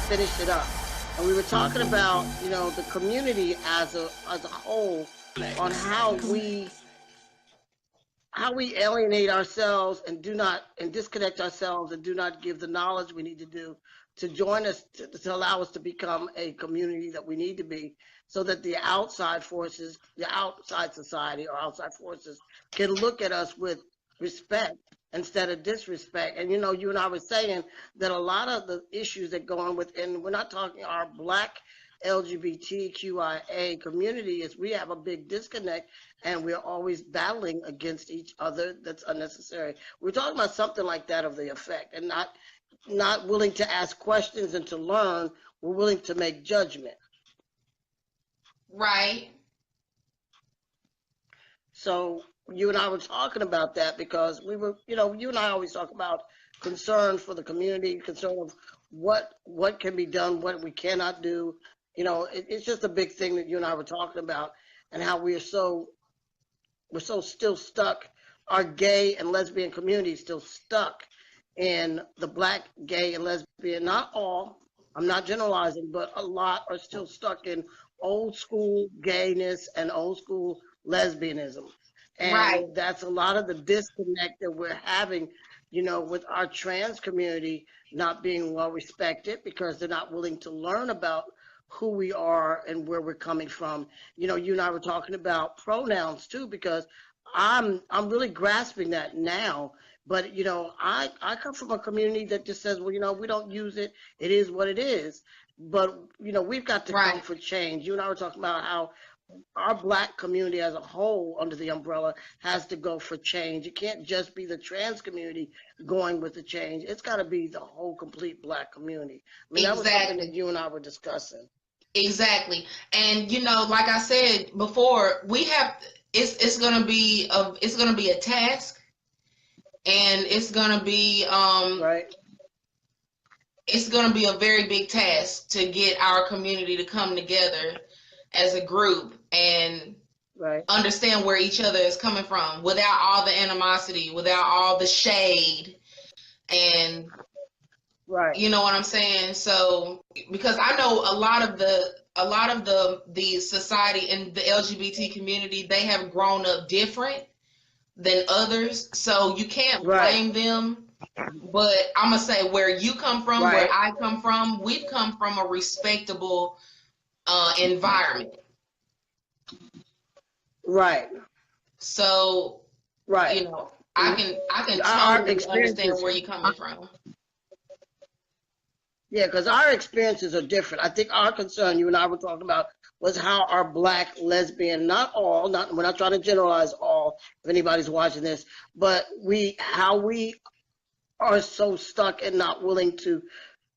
Finish it up. And we were talking about, you know, the community as a whole, on how we alienate ourselves and disconnect ourselves and do not give the knowledge we need to do to join us, to allow us to become a community that we need to be, so that the outside forces, the outside society or outside forces can look at us with respect instead of disrespect. And you know, you and I were saying that a lot of the issues that go on within, we're not talking our Black LGBTQIA community, is we have a big disconnect and we're always battling against each other. That's unnecessary. We're talking about something like that of the effect, and not willing to ask questions and to learn. We're willing to make judgment. Right. So you and I were talking about that because we were, you know, you and I always talk about concern for the community, concern of what can be done, what we cannot do. You know, it's just a big thing that you and I were talking about, and how we're so still stuck. Our gay and lesbian community is still stuck in the Black gay and lesbian. Not all, I'm not generalizing, but a lot are still stuck in old school gayness and old school lesbianism. And Right. that's a lot of the disconnect that we're having, you know, with our trans community not being well respected because they're not willing to learn about who we are and where we're coming from. You know, you and I were talking about pronouns too, because I'm really grasping that now. But you know, I come from a community that just says, well, you know, we don't use it. It is what it is. But you know, we've got to come Right. for change. You and I were talking about how our Black community as a whole under the umbrella has to go for change. It can't just be the trans community going with the change. It's got to be the whole complete Black community. I mean, that was something Exactly. that you and I were discussing. Exactly. And you know, like I said before, we have it's gonna be a task, and Right, it's gonna be a very big task to get our community to come together as a group and right, understand where each other is coming from without all the animosity, without all the shade, and right, you know what I'm saying? So because I know a lot of the society and the LGBT community, they have grown up different than others. So you can't right, blame them. But I'm gonna say where you come from, where right, I come from, we've come from a respectable environment. right, So, right. you know, I can Our totally understand experiences, where you're coming from. yeah, because our experiences are different. I think our concern, you and I were talking about, was how our Black lesbian, not all, we're not trying to generalize all, if anybody's watching this, but how we are so stuck and not willing to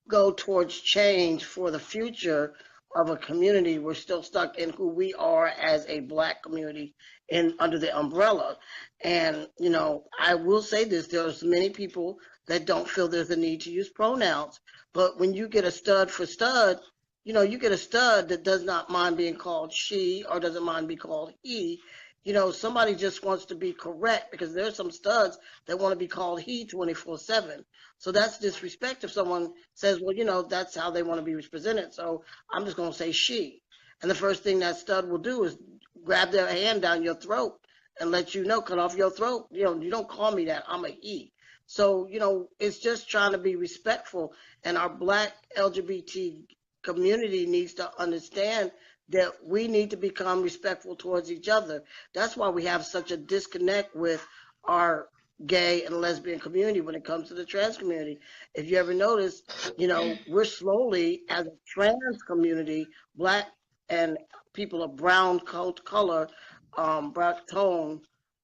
go towards change for the future of a community. We're still stuck in who we are as a Black community in under the umbrella. And you know, I will say this: there's many people that don't feel there's a need to use pronouns. But when you get a stud for stud, you know, you get a stud that does not mind being called she or doesn't mind being called he. You know, somebody just wants to be correct, because there's some studs that want to be called he 24/7. So that's disrespect if someone says, well, you know, that's how they want to be represented. So I'm just going to say she. And the first thing that stud will do is grab their hand down your throat and let you know, cut off your throat. You know, you don't call me that. I'm a he. So, you know, it's just trying to be respectful. And our Black LGBT community needs to understand that we need to become respectful towards each other. That's why we have such a disconnect with our gay and lesbian community when it comes to the trans community. If you ever notice, you know, we're slowly, as a trans community, Black and people of brown color, brown tone,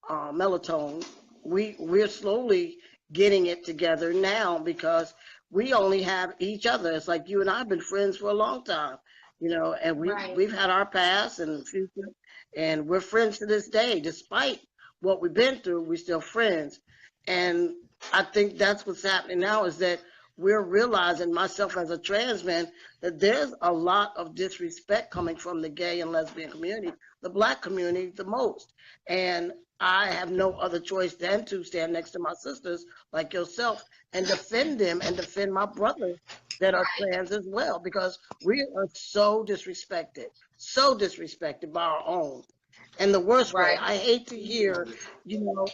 melatonin, we're slowly getting it together now, because we only have each other. It's like you and I have been friends for a long time, you know, and Right. we've had our past and future, and we're friends to this day. Despite what we've been through, we're still friends. And I think that's what's happening now is that we're realizing, myself as a trans man, that there's a lot of disrespect coming from the gay and lesbian community, the black community the most. And I have no other choice than to stand next to my sisters like yourself and defend them and defend my brothers that are trans as well, because we are so disrespected by our own. In the worst way. Right. I hate to hear,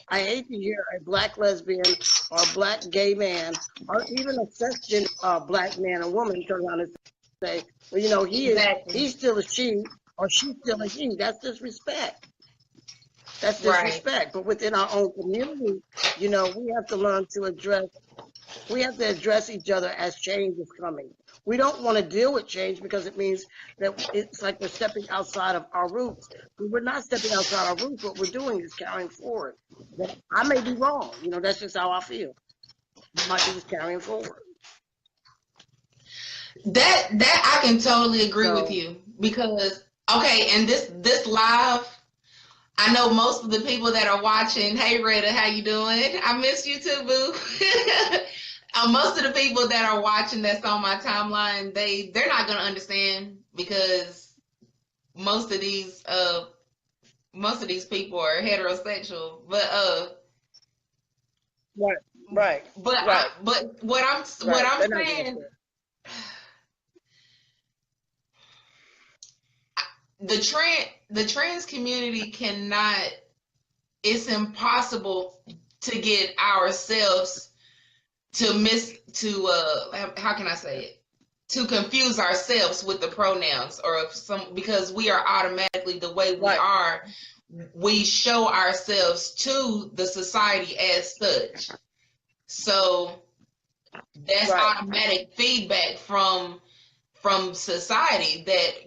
I hate to hear a black lesbian or a black gay man or even a cisgender black man or woman turn around and say, well, Exactly. he's still a she or she's still a he. That's disrespect. That's Right. disrespect. But within our own community, we have to learn to address each other as change is coming. We don't want to deal with change because it means that it's like we're stepping outside of our roots. We're not stepping outside our roots. What we're doing is carrying forward. But I may be wrong. That's just how I feel. I might be just carrying forward. That I can totally agree with So, you, because okay, and this live, I know most of the people that are watching. Hey Retta, how you doing? I miss you too, boo. Most of the people that are watching that's on my timeline, they're not gonna understand, because most of these people are heterosexual. But right. what I'm saying, the trans community cannot, it's impossible to get ourselves how can I say it? To confuse ourselves with the pronouns because we are automatically the way we are. We show ourselves to the society as such. So that's automatic feedback from society that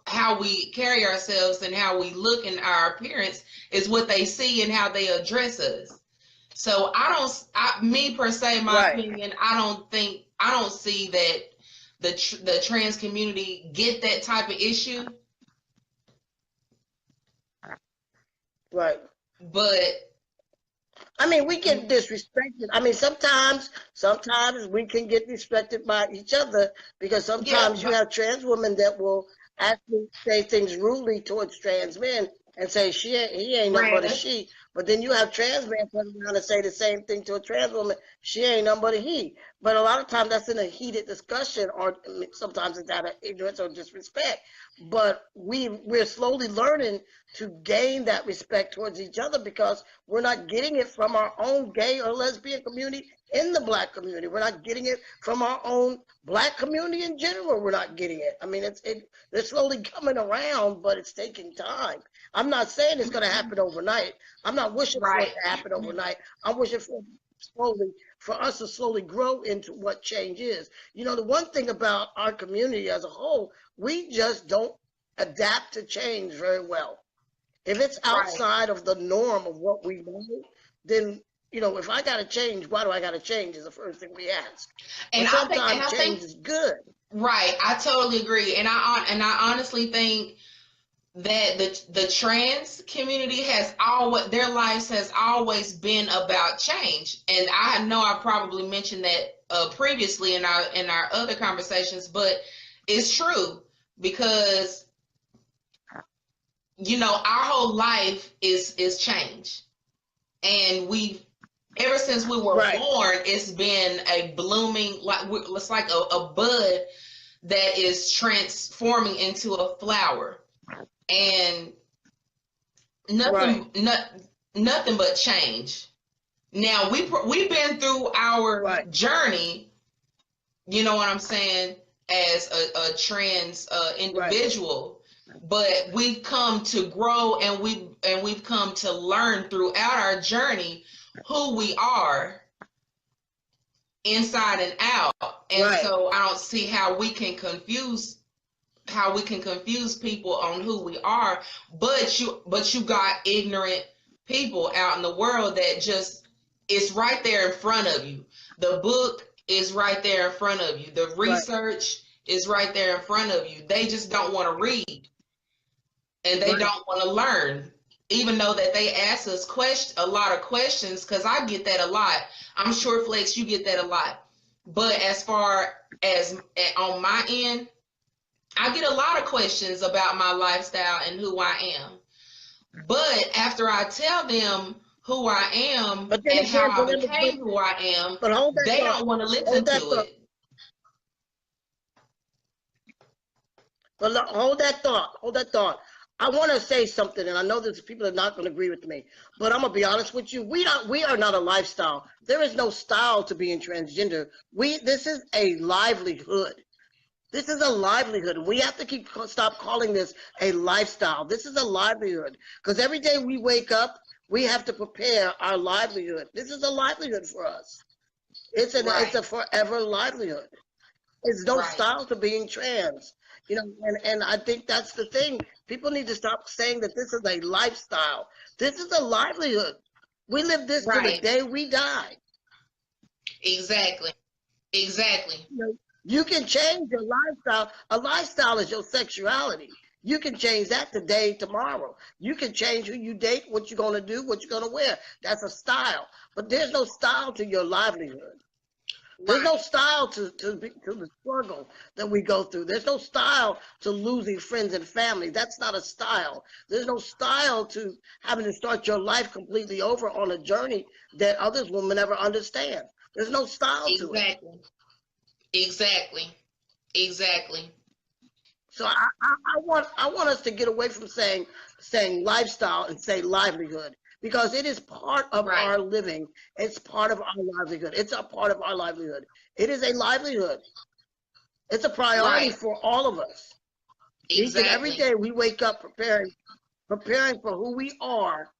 how we carry ourselves and how we look in our appearance is what they see and how they address us. So me per se, my opinion, I don't see that the trans community get that type of issue. Right. But I mean, we get disrespected. I mean, sometimes we can get respected by each other, because sometimes you have trans women that will actually say things rudely towards trans men and say he ain't nothing but a she. But then you have trans men turn around and say the same thing to a trans woman, she ain't nothing but a he. But a lot of times that's in a heated discussion, or sometimes it's out of ignorance or disrespect. But we're slowly learning to gain that respect towards each other, because we're not getting it from our own gay or lesbian community in the black community. We're not getting it from our own black community in general. We're not getting it. I mean, they're slowly coming around, but it's taking time. I'm not saying it's going to happen overnight. I'm not wishing for it to happen overnight. I'm wishing for us to slowly grow into what change is. The one thing about our community as a whole, we just don't adapt to change very well. If it's outside of the norm of what we know, then if I got to change, why do I got to change is the first thing we ask. And sometimes change is good. Right. I totally agree. And I honestly think that the trans community their lives has always been about change. And I know I probably mentioned that previously in our other conversations, but it's true, because our whole life is change. And ever since we were born, it's been a blooming, it's like a bud that is transforming into a flower. And nothing but change. Now we've been through our journey, you know what I'm saying, as a trans individual. But we've come to grow, and we've come to learn throughout our journey who we are inside and out. And so I don't see how we can confuse people on who we are. But you got ignorant people out in the world that just, it's right there in front of you. The book is right there in front of you. The research is right there in front of you. They just don't want to read. And they don't want to learn. even though that they ask us a lot of questions, because I get that a lot. I'm sure, Flex, you get that a lot. But as far as on my end, I get a lot of questions about my lifestyle and who I am. But after I tell them who I am and how I became who I am, they don't want to listen to it. But look, hold that thought. I want to say something, and I know that people are not going to agree with me, but I'm going to be honest with you. We are not a lifestyle. There is no style to being transgender. This is a livelihood. This is a livelihood. We have to stop calling this a lifestyle. This is a livelihood, because every day we wake up, we have to prepare our livelihood. This is a livelihood for us. It's a forever livelihood. There's no style to being trans. You know, and I think that's the thing. People need to stop saying that this is a lifestyle. This is a livelihood. We live this to the day we die. Exactly. Exactly. You can change your lifestyle. A lifestyle is your sexuality. You can change that today, tomorrow. You can change who you date, what you're going to do, what you're going to wear. That's a style. But there's no style to your livelihood. There's no style to the struggle that we go through. There's no style to losing friends and family. That's not a style. There's no style to having to start your life completely over on a journey that others will never understand. There's no style to it. Exactly. So I want us to get away from saying lifestyle and say livelihood, because it is part of our living. It's part of our livelihood. It's a part of our livelihood. It is a livelihood. It's a priority for all of us. Exactly. Every day we wake up preparing for who we are,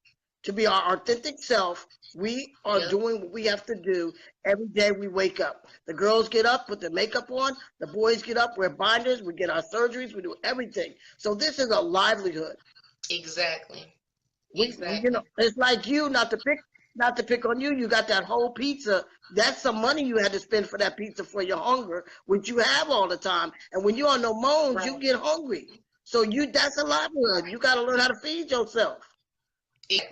to be our authentic self. We are doing what we have to do every day we wake up. The girls get up, put their makeup on. The boys get up, wear binders. We get our surgeries. We do everything. So this is a livelihood. Exactly. You know, it's like you, not to pick on you. You got that whole pizza. That's some money you had to spend for that pizza for your hunger, which you have all the time. And when you're on no moans, you get hungry. So that's a livelihood. You got to learn how to feed yourself.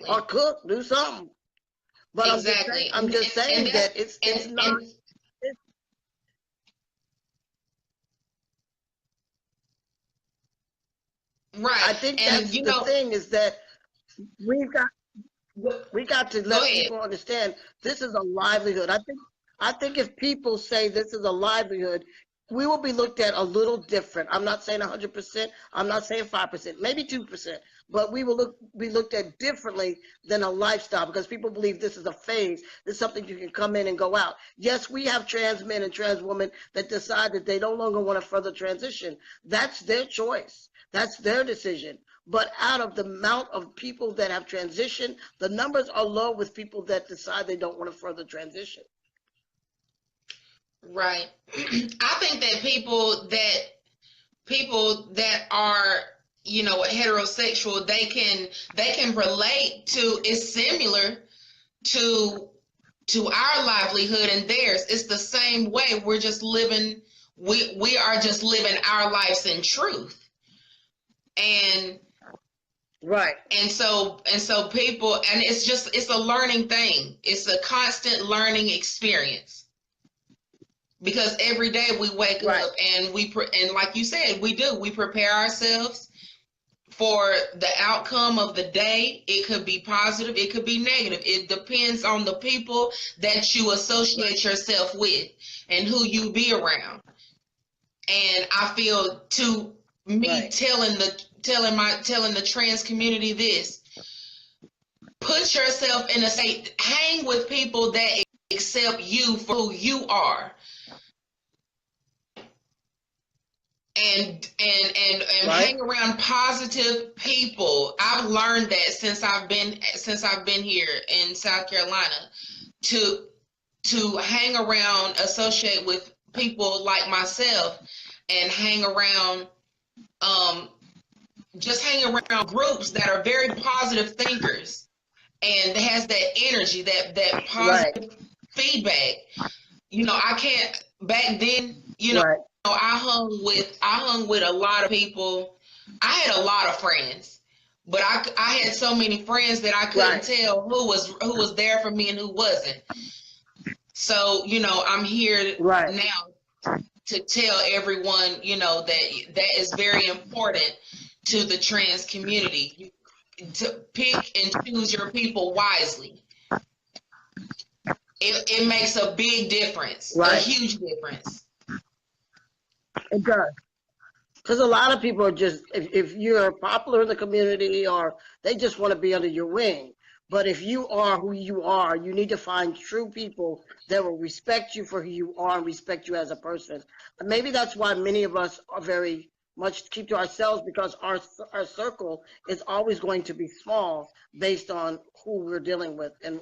Or cook, do something. But I'm just saying that it's not. I think that's the thing, is that we got to let people understand this is a livelihood. I think if people say this is a livelihood, we will be looked at a little different. I'm not saying 100%. I'm not saying 5%, maybe 2%. But we will be looked at differently than a lifestyle, because people believe this is a phase. This is something you can come in and go out. Yes, we have trans men and trans women that decide that they no longer want to further transition. That's their choice. That's their decision. But out of the amount of people that have transitioned, the numbers are low with people that decide they don't want to further transition. Right. I think that people that are, you know, heterosexual, they can relate to, it's similar to our livelihood and theirs. It's the same way. We're just living, we are just living our lives in truth. And and so people, and it's a learning thing. It's a constant learning experience. Because every day we wake up and and like you said, we prepare ourselves for the outcome of the day. It could be positive, it could be negative. It depends on the people that you associate yourself with and who you be around. And I feel, to me, telling the trans community this, put yourself in a state, hang with people that accept you for who you are. And hang around positive people. I've learned that since I've been here in South Carolina, to hang around, associate with people like myself, and hang around groups that are very positive thinkers and has that energy, that positive feedback. You know, I can't, back then, you know, I hung with a lot of people. I had a lot of friends, but I had so many friends that I couldn't tell who was there for me and who wasn't. So, you know, I'm here now to tell everyone, you know, that is very important to the trans community, to pick and choose your people wisely. It makes a big difference, a huge difference. It does. Because a lot of people are just, if you're popular in the community, or they just want to be under your wing. But if you are who you are, you need to find true people that will respect you for who you are and respect you as a person. And maybe that's why many of us are very much keep to ourselves, because our circle is always going to be small based on who we're dealing with. And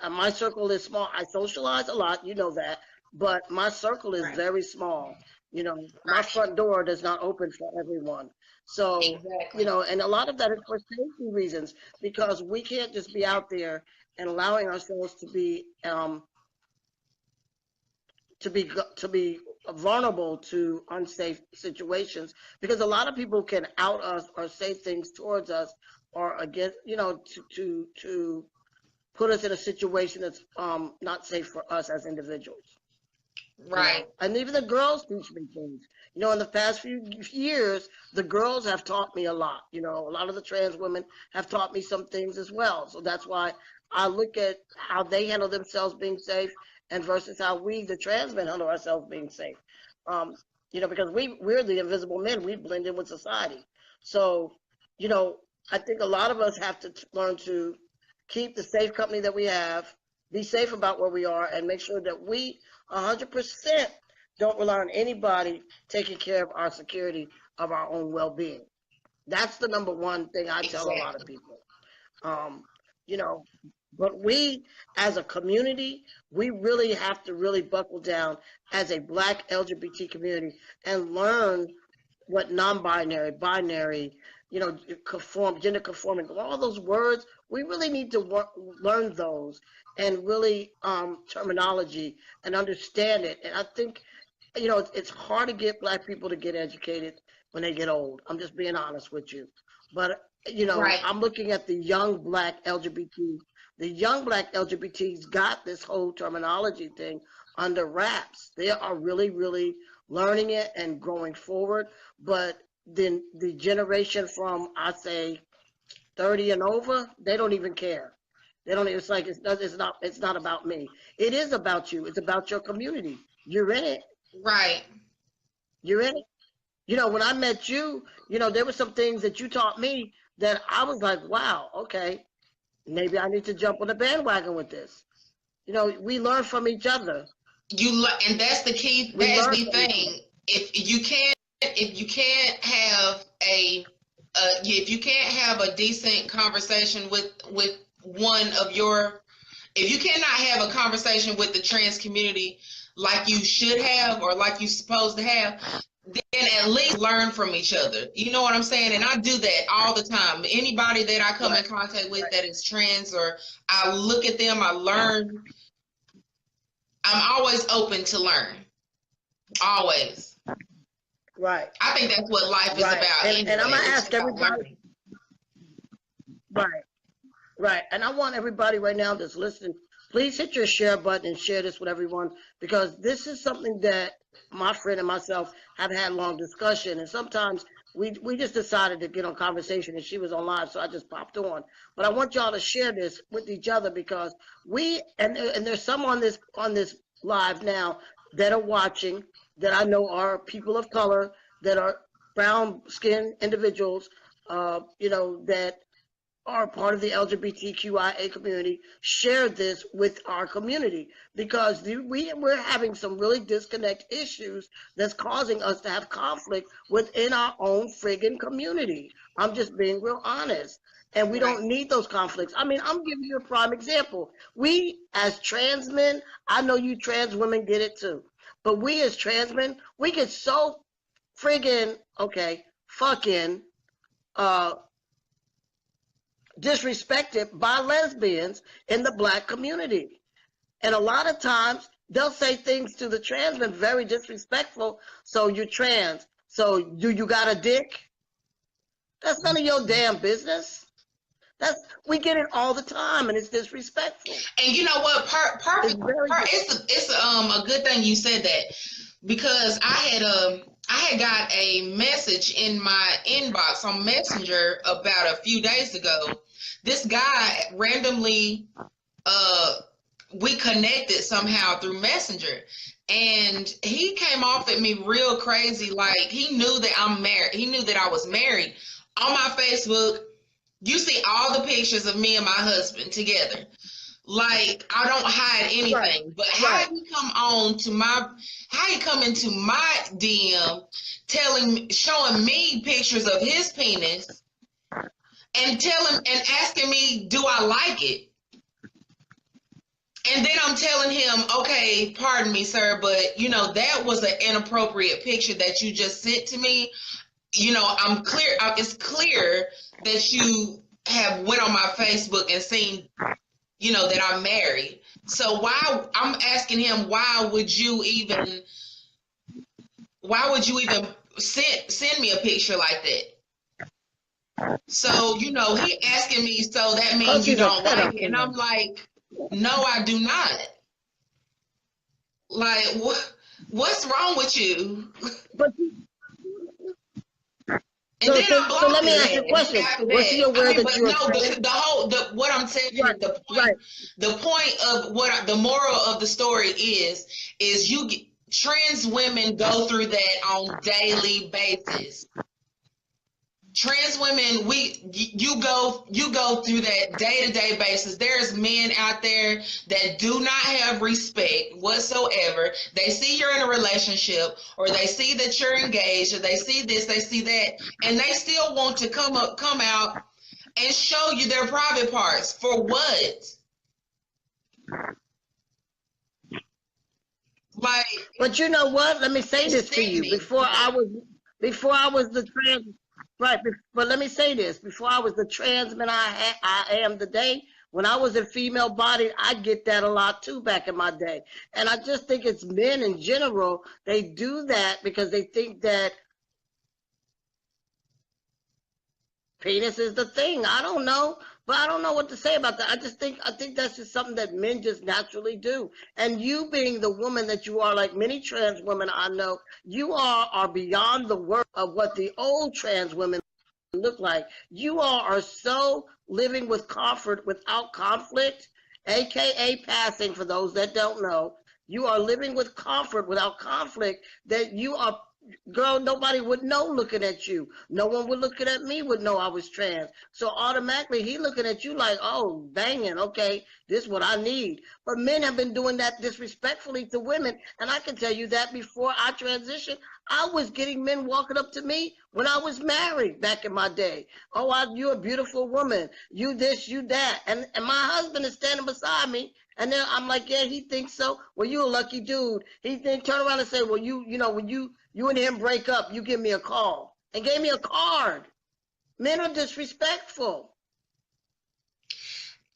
my circle is small. I socialize a lot, you know that, but my circle is very small. You know, my front door does not open for everyone. So, you know, and a lot of that is for safety reasons, because we can't just be out there and allowing ourselves to be vulnerable to unsafe situations, because a lot of people can out us or say things towards us or against, you know, to put us in a situation that's not safe for us as individuals. Right. You know? And even the girls teach me things. You know, in the past few years, the girls have taught me a lot. You know, a lot of the trans women have taught me some things as well. So that's why I look at how they handle themselves being safe and versus how we, the trans men, handle ourselves being safe. You know, because we're the invisible men. We blend in with society. So, you know, I think a lot of us have to learn to keep the safe company that we have, be safe about where we are, and make sure that we 100% don't rely on anybody taking care of our security of our own well-being. That's the number one thing I tell a lot of people. You know, but we as a community, we really have to really buckle down as a Black LGBT community and learn what non-binary, binary, you know, gender conforming, all those words, we really need to learn those and really terminology and understand it. And I think, you know, it's hard to get Black people to get educated when they get old. I'm just being honest with you. But, you know, I'm looking at the young Black LGBT. The young Black LGBTs got this whole terminology thing under wraps. They are really, really learning it and going forward. But then the generation from, I say, 30 and over, they don't even care. They don't. It's like it's not about me. It is about you. It's about your community. You're in it. Right. You're in it. You know, when I met you, you know, there were some things that you taught me that I was like, wow, okay, maybe I need to jump on the bandwagon with this. You know, we learn from each other. And that's the key. That's the thing. If you can't have a decent conversation with one of your, if you cannot have a conversation with the trans community like you should have or like you're supposed to have, then at least learn from each other. You know what I'm saying? And I do that all the time. Anybody that I come in contact with that is trans, or I look at them, I learn. I'm always open to learn. Always. Right. I think that's what life is about. And I'm going to ask everybody. Right. And I want everybody right now that's listening, please hit your share button and share this with everyone, because this is something that my friend and myself have had long discussion. And sometimes we just decided to get on conversation, and she was on live, so I just popped on. But I want y'all to share this with each other, because and there's some on this live now that are watching that I know are people of color, that are brown skinned individuals, you know, that are part of the LGBTQIA community. Share this with our community, because we're having some really disconnect issues that's causing us to have conflict within our own friggin' community. I'm just being real honest. And we don't need those conflicts. I mean, I'm giving you a prime example. We as trans men, I know you trans women get it too, but we as trans men, we get so friggin' fucking disrespected by lesbians in the Black community. And a lot of times they'll say things to the trans men very disrespectful. So you're trans, so do you got a dick? That's none of your damn business. We get it all the time, and it's disrespectful. And you know what? It's a good thing you said that, because I had got a message in my inbox on Messenger about a few days ago. This guy randomly, we connected somehow through Messenger, and he came off at me real crazy. Like, he knew that I'm married. He knew that I was married. On my Facebook, you see all the pictures of me and my husband together. Like, I don't hide anything. Right. But how he come into my DM showing me pictures of his penis and asking me, do I like it? And then I'm telling him, okay, pardon me, sir, but that was an inappropriate picture that you just sent to me. It's clear that you have went on my Facebook and seen, that I'm married. So I'm asking him, why would you even send me a picture like that? So, he asking me, so that means you don't like it. And I'm like, no, I do not. Like, what's wrong with you? But so let me ask you a question. Was he aware that you were what I'm saying, the point of what the moral of the story is trans women go through that on daily basis. Trans women, you go through that day-to-day basis. There's men out there that do not have respect whatsoever. They see you're in a relationship, or they see that you're engaged, or they see this, they see that, and they still want to come out and show you their private parts. For what? Like, but you know what? Let me say this to you. Before I was the trans. Right, but let me say this. Before I was the trans man I am today, when I was a female body, I get that a lot too back in my day. And I just think it's men in general, they do that because they think that penis is the thing. I don't know, but I don't know what to say about that. I think that's just something that men just naturally do. And you being the woman that you are, like many trans women I know, you are beyond the work of what the old trans women look like. You all are so living with comfort without conflict, aka passing, for those that don't know. You are living with comfort without conflict, that you are, girl, nobody would know looking at you. No one would looking at me would know I was trans. So automatically he looking at you like, oh, banging, okay, this is what I need. But men have been doing that disrespectfully to women. And I can tell you that before I transitioned, I was getting men walking up to me when I was married back in my day. Oh, you're a beautiful woman. You this, you that. And my husband is standing beside me. And then I'm like, yeah, he thinks so. Well, you a lucky dude. He then turn around and say, well, when you and him break up, you give me a call. And gave me a card. Men are disrespectful.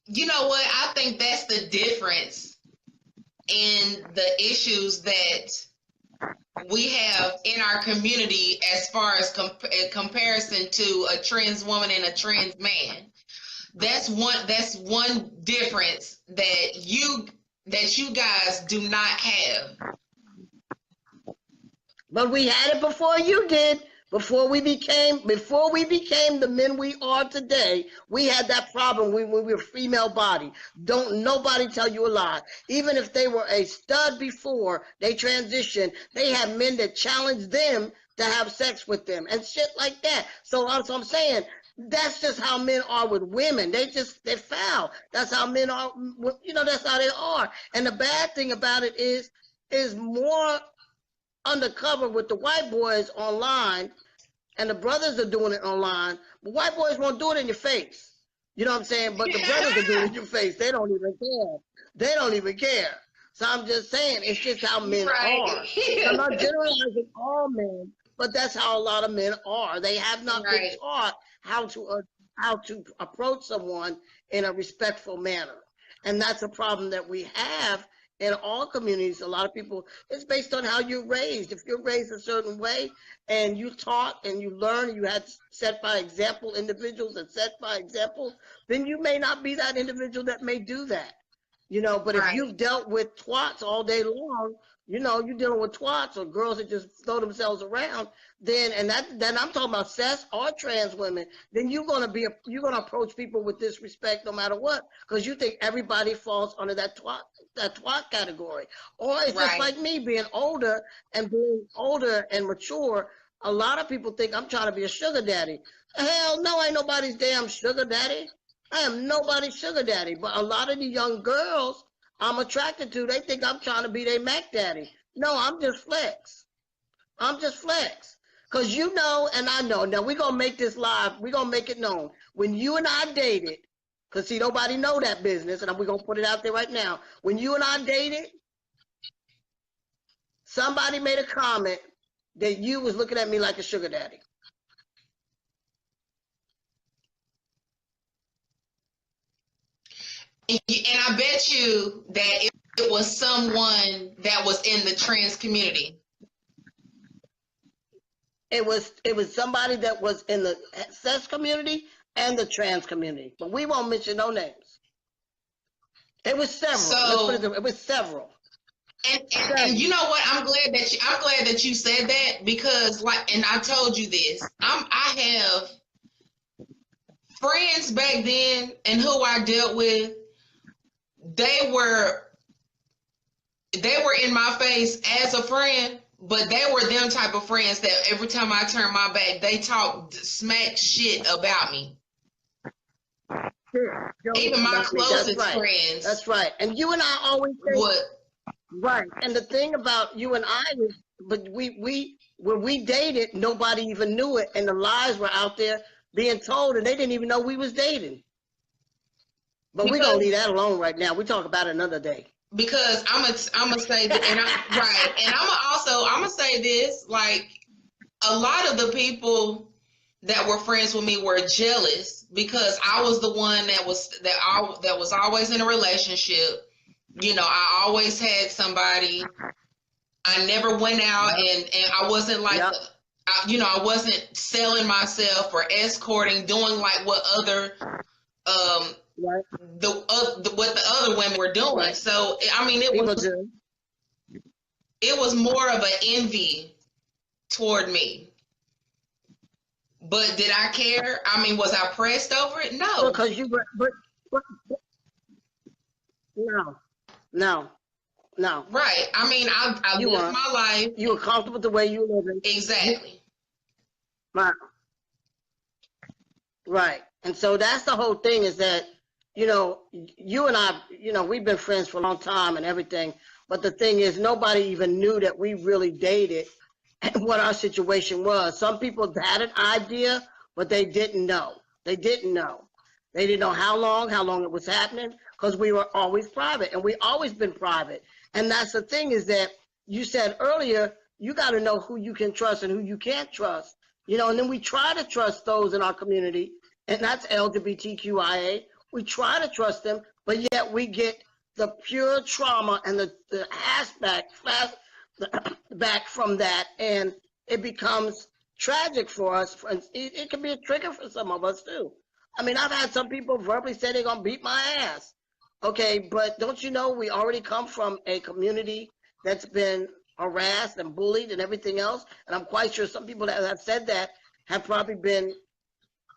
You know what? I think that's the difference in the issues that we have in our community as far as comparison to a trans woman and a trans man. That's one difference that you guys do not have. But we had it before you did. Before we became the men we are today, we had that problem when we were female body. Don't nobody tell you a lie. Even if they were a stud before they transitioned, they had men that challenged them to have sex with them and shit like that. So I'm saying, that's just how men are with women. They're foul. That's how men are. That's how they are. And the bad thing about it is more undercover with the white boys online, and the brothers are doing it online, but white boys won't do it in your face. You know what I'm saying? But the brothers are doing it in your face. They don't even care. They don't even care. So I'm just saying, it's just how men are. I'm not generalizing all men, but that's how a lot of men are. They have not been taught how to approach someone in a respectful manner. And that's a problem that we have in all communities, a lot of people, it's based on how you're raised. If you're raised a certain way and you taught and you learned, and you had set by example individuals that set by example, then you may not be that individual that may do that. You know, but if Right. you've dealt with twats all day long, you know, you're dealing with twats or girls that just throw themselves around, then then I'm talking about cis or trans women, then you're gonna approach people with disrespect no matter what, because you think everybody falls under that twat category. Or it's just Right. like me being older and mature. A lot of people think I'm trying to be a sugar daddy. Hell no, ain't nobody's damn sugar daddy. I am nobody's sugar daddy. But a lot of the young girls I'm attracted to, they think I'm trying to be their Mac daddy. No, I'm just flex. I'm just flex. Because you know, and I know. Now, we're going to make this live. We're going to make it known. When you and I dated, because see, nobody know that business, and we're going to put it out there right now. When you and I dated, somebody made a comment that you was looking at me like a sugar daddy. And I bet you that it was someone that was in the trans community. It was somebody that was in the cis community and the trans community, but we won't mention no names. It was several. So, let's put it was several. And you know what? I'm glad that you said that, because and I told you this. I have friends back then and who I dealt with. They were in my face as a friend, but they were them type of friends that every time I turned my back, they talked smack shit about me. Sure. Even my closest friends. That's right. And you and I always say, would. Right. And the thing about you and I is, but we when we dated, nobody even knew it, and the lies were out there being told, and they didn't even know we was dating. But we're gonna leave that alone right now. We talk about it another day. Because I'm gonna say that, and I'm gonna say this, like, a lot of the people that were friends with me were jealous because I was the one that was always in a relationship. You know, I always had somebody. I never went out, and I wasn't like, I wasn't selling myself or escorting, doing like what other what the other women were doing. Right. So I mean, it was more of an envy toward me. But did I care? I mean, was I pressed over it? No. Because you were, but no. Right. I mean, I lived my life. You were comfortable with the way you were living. Exactly. Right. And so that's the whole thing, is that, you know, you and I, you know, we've been friends for a long time and everything. But the thing is, nobody even knew that we really dated and what our situation was. Some people had an idea, but they didn't know. They didn't know how long it was happening, because we were always private, and we always been private. And that's the thing, is that you said earlier, you got to know who you can trust and who you can't trust. You know, and then we try to trust those in our community, and that's LGBTQIA. We try to trust them, but yet we get the pure trauma and the aspect back from that, and it becomes tragic for us. It can be a trigger for some of us too. I mean, I've had some people verbally say they're gonna beat my ass. Okay, but don't you know, we already come from a community that's been harassed and bullied and everything else, and I'm quite sure some people that have said that have probably been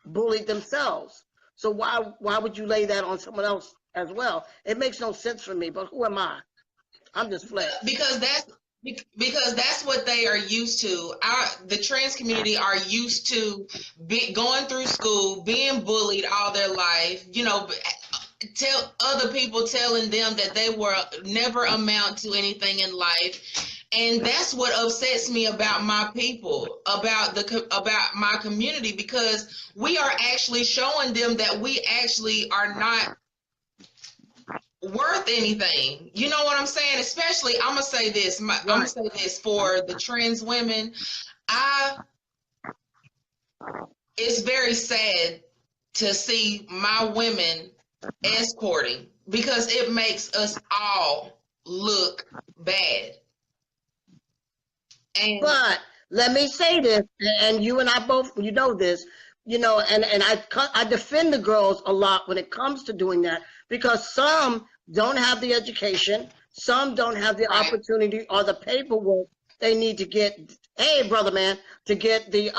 bullied themselves. So why would you lay that on someone else as well? It makes no sense for me, but who am I? I'm just flesh. Because that's what they are used to. The trans community are used to going through school, being bullied all their life, you know, tell other people telling them that they were never amount to anything in life. And that's what upsets me about my people, about my community, because we are actually showing them that we actually are not worth anything. You know what I'm saying? Especially, I'm gonna say this. I'm gonna say this for the trans women. It's very sad to see my women escorting, because it makes us all look bad. And But let me say this, and you and I both, you know this, and I defend the girls a lot when it comes to doing that, because some don't have the education, some don't have the right, opportunity or the paperwork they need to get. Hey, brother man, to get the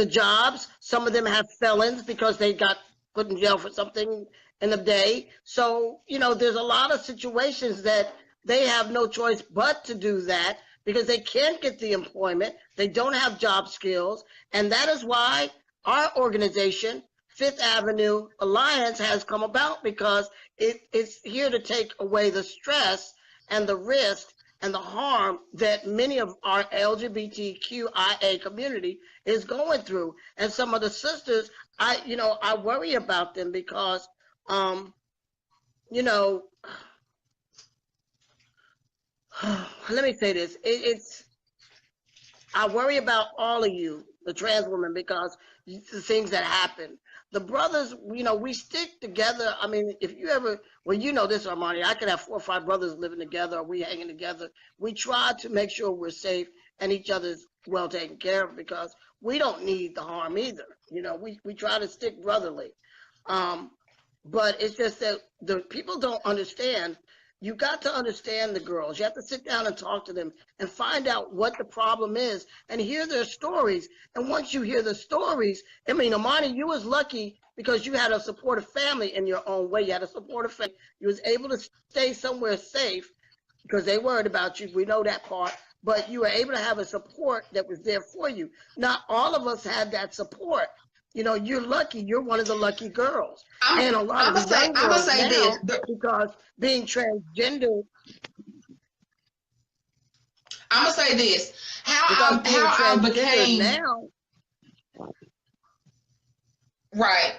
jobs. Some of them have felons because they got put in jail for something in the day. So, there's a lot of situations that they have no choice but to do that because they can't get the employment. They don't have job skills. And that is why our organization, Fifth Avenue Alliance, has come about, because it's here to take away the stress and the risk and the harm that many of our LGBTQIA community is going through. And some of the sisters, I worry about them because, you know, let me say this. I worry about all of you, the trans women, because the things that happen. The brothers, we stick together. I mean, if you ever, well, you know this, Armani, I could have 4 or 5 brothers living together, or we hanging together. We try to make sure we're safe and each other's well taken care of, because we don't need the harm either. We try to stick brotherly. But it's just that the people don't understand. You got to understand the girls. You have to sit down and talk to them and find out what the problem is and hear their stories. And once you hear the stories, I mean, Amani, you was lucky because you had a supportive family in your own way. You had a supportive family. You was able to stay somewhere safe because they worried about you. We know that part. But you were able to have a support that was there for you. Not all of us had that support. You're lucky. You're one of the lucky girls. And a lot of the young girls now, because being transgender. I'm gonna say this: how I became now. Right.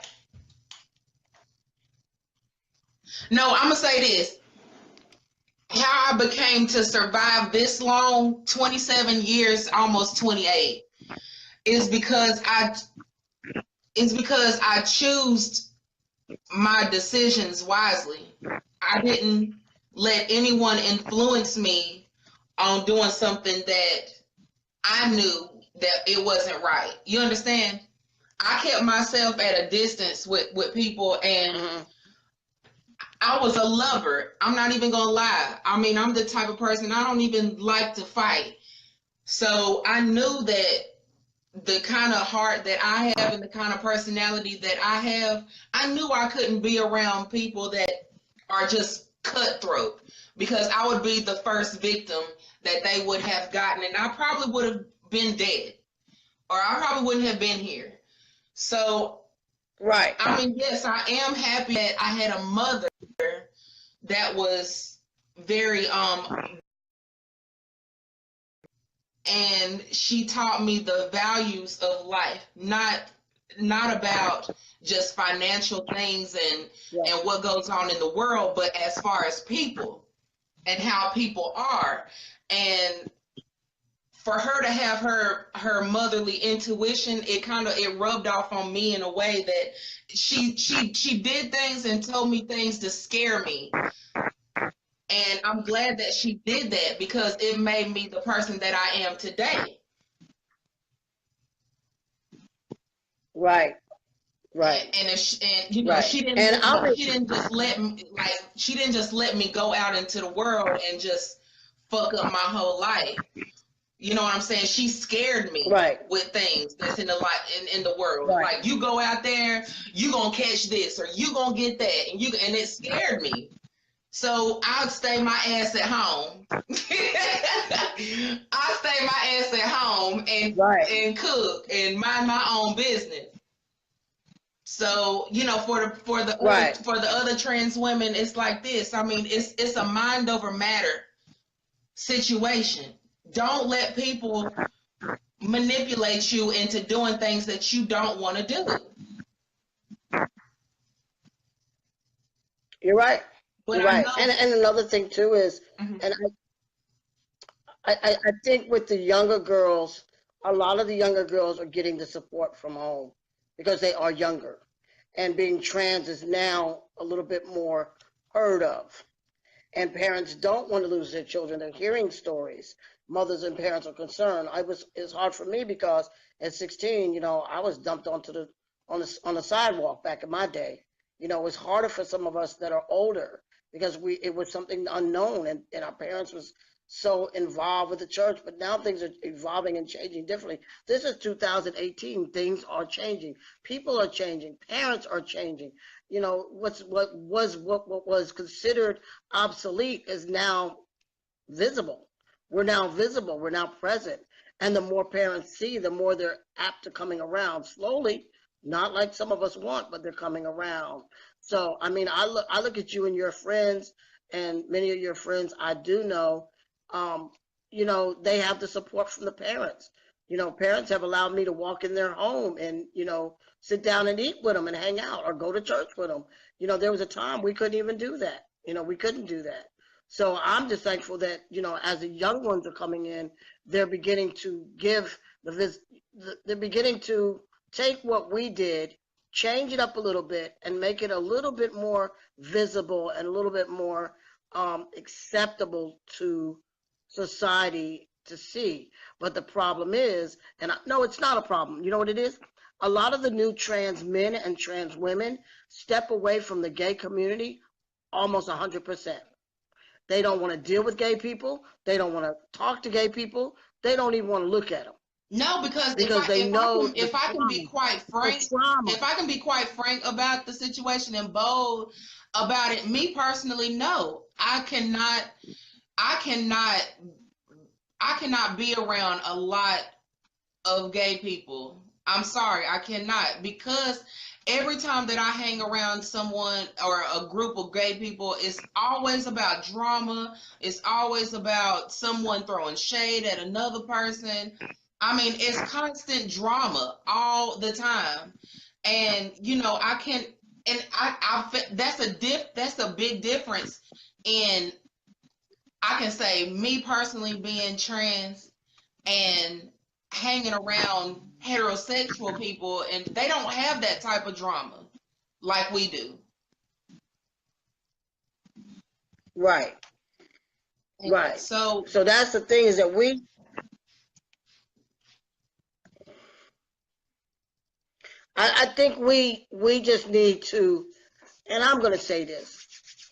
No, I'm gonna say this: how I became to survive this long, 27 years, almost 28, is because I choose my decisions wisely. I didn't let anyone influence me on doing something that I knew that it wasn't right. You understand? I kept myself at a distance with people, and I was a lover. I'm not even gonna lie. I mean, I'm the type of person, I don't even like to fight. So I knew that the kind of heart that I have and the kind of personality that I have, I knew I couldn't be around people that are just cutthroat, because I would be the first victim that they would have gotten, and I probably would have been dead, or I probably wouldn't have been here. So, right. I mean, yes, I am happy that I had a mother that was very and she taught me the values of life, not about just financial things and what goes on in the world, but as far as people and how people are. And for her to have her motherly intuition, it rubbed off on me in a way that she did things and told me things to scare me. And I'm glad that she did that, because it made me the person that I am today. Right. Right. And if she, right. she didn't just let me go out into the world and just fuck up my whole life. You know what I'm saying? She scared me with things that's in the world. Right. Like, you go out there, you gonna catch this or you gonna get that, and it scared me. So I'll stay my ass at home. I'll stay my ass at home and cook and mind my own business. So, for the other trans women, it's like this. I mean, it's a mind over matter situation. Don't let people manipulate you into doing things that you don't want to do. You're right. But you're right. And another thing too is, and I think with the younger girls, a lot of the younger girls are getting the support from home because they are younger, and being trans is now a little bit more heard of. and parents don't want to lose their children. They're hearing stories. Mothers and parents are concerned. It's hard for me because at 16, I was dumped on the sidewalk back in my day. It was harder for some of us that are older because it was something unknown, and our parents was so involved with the church. But now things are evolving and changing differently. This is 2018. Things are changing. People are changing. Parents are changing. What was considered obsolete is now visible. We're now visible. We're now present. And the more parents see, the more they're apt to coming around slowly, not like some of us want, but they're coming around. So, I mean, I look at you and your friends, and many of your friends I do know, they have the support from the parents. Parents have allowed me to walk in their home and, sit down and eat with them and hang out or go to church with them. There was a time we couldn't even do that. We couldn't do that. So I'm just thankful that, as the young ones are coming in, they're beginning to they're beginning to take what we did, change it up a little bit, and make it a little bit more visible and a little bit more acceptable to society to see. But the problem is, no, it's not a problem. You know what it is? A lot of the new trans men and trans women step away from the gay community almost 100%. They don't want to deal with gay people. They don't want to talk to gay people. They don't even want to look at them. No, because if I can be quite frank about the situation and bold about it, me personally, no, I cannot be around a lot of gay people. I'm sorry, I cannot, because every time that I hang around someone or a group of gay people, it's always about drama. It's always about someone throwing shade at another person. I mean, it's constant drama all the time. And, I can, and that's a big difference in, I can say, me personally being trans and hanging around heterosexual people, and they don't have that type of drama like we do. Right. Right. So that's the thing, is that I think we just need to, and I'm going to say this,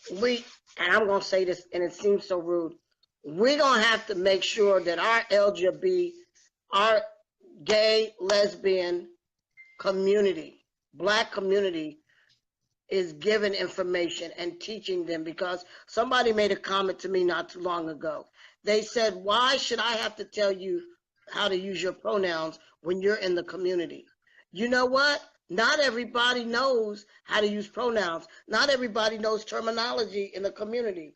and I'm going to say this, and it seems so rude, we're going to have to make sure that our gay, lesbian community, Black community, is given information and teaching them, because somebody made a comment to me not too long ago. They said, why should I have to tell you how to use your pronouns when you're in the community? You know what? Not everybody knows how to use pronouns. Not everybody knows terminology in the community.